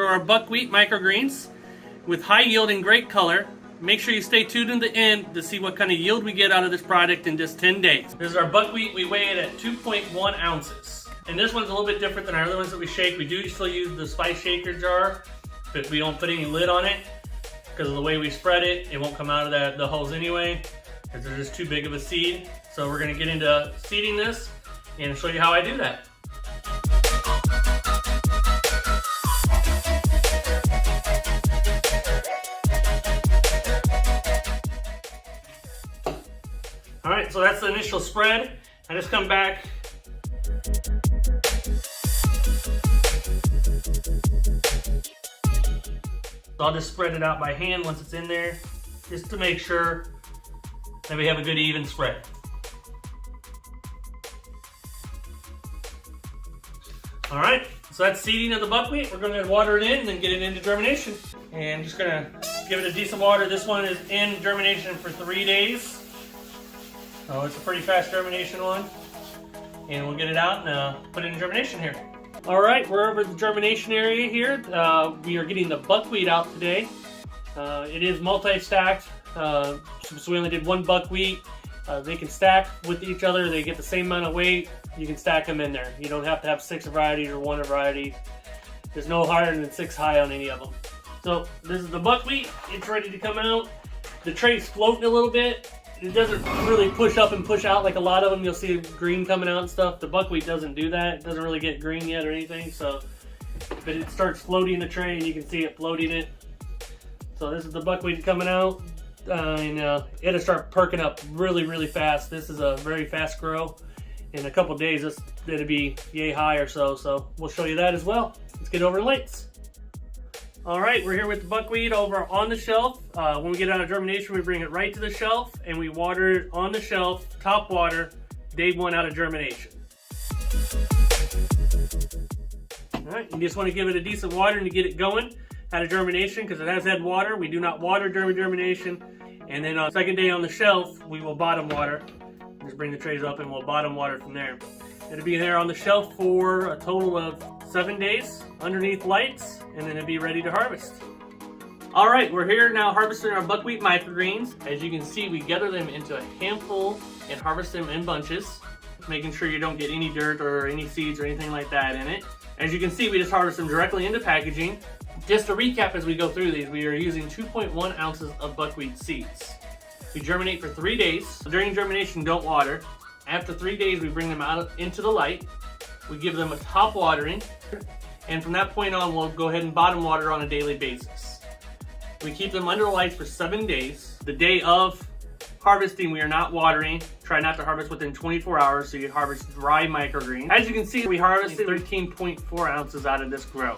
our buckwheat microgreens with high yield and great color. Make sure you stay tuned in the end to see what kind of yield we get out of this product in just 10 days. This is our buckwheat. We weigh it at 2.1 ounces. And this one's a little bit different than our other ones that we shake. We do still use the spice shaker jar, but we don't put any lid on it because of the way we spread it. It won't come out of the holes anyway because they're just too big of a seed. So we're going to get into seeding this and show you how I do that. All right, so that's the initial spread. I just come back. So I'll just spread it out by hand once it's in there, just to make sure that we have a good even spread. All right, so that's seeding of the buckwheat. We're gonna water it in and then get it into germination. And just gonna give it a decent water. This one is in germination for 3 days. So it's a pretty fast germination one. And we'll get it out and put it in germination here. All right, we're over the germination area here. We are getting the buckwheat out today. It is multi-stacked, so we only did one buckwheat. They can stack with each other. They get the same amount of weight. You can stack them in there. You don't have to have 6 varieties or 1 variety. There's no higher than 6 high on any of them. So this is the buckwheat. It's ready to come out. The tray's floating a little bit. It doesn't really push up and push out like a lot of them. You'll see green coming out and stuff. The buckwheat doesn't do that. It doesn't really get green yet or anything. So, but it starts floating the tray and you can see it floating it. So this is the buckwheat coming out. It'll start perking up really, really fast. This is a very fast grow. In a couple days, it'll be yay high or so. So we'll show you that as well. Let's get over to lights. All right, we're here with the buckwheat over on the shelf. When we get out of germination, we bring it right to the shelf and we water it on the shelf, top water, day 1 out of germination. All right, you just want to give it a decent watering to get it going out of germination because it has had water. We do not water during germination. And then on the 2nd day on the shelf, we will bottom water. Just bring the trays up and we'll bottom water from there. It'll be there on the shelf for a total of 7 days underneath lights, and then it'll be ready to harvest. All right, we're here now harvesting our buckwheat microgreens. As you can see, we gather them into a handful and harvest them in bunches, making sure you don't get any dirt or any seeds or anything like that in it. As you can see, we just harvest them directly into packaging. Just to recap as we go through these, we are using 2.1 ounces of buckwheat seeds. We germinate for 3 days. During germination, don't water. After 3 days, we bring them out into the light. We give them a top watering. And from that point on, we'll go ahead and bottom water on a daily basis. We keep them under the lights for 7 days. The day of harvesting, we are not watering. Try not to harvest within 24 hours, so you harvest dry microgreens. As you can see, we harvested 13.4 ounces out of this grow.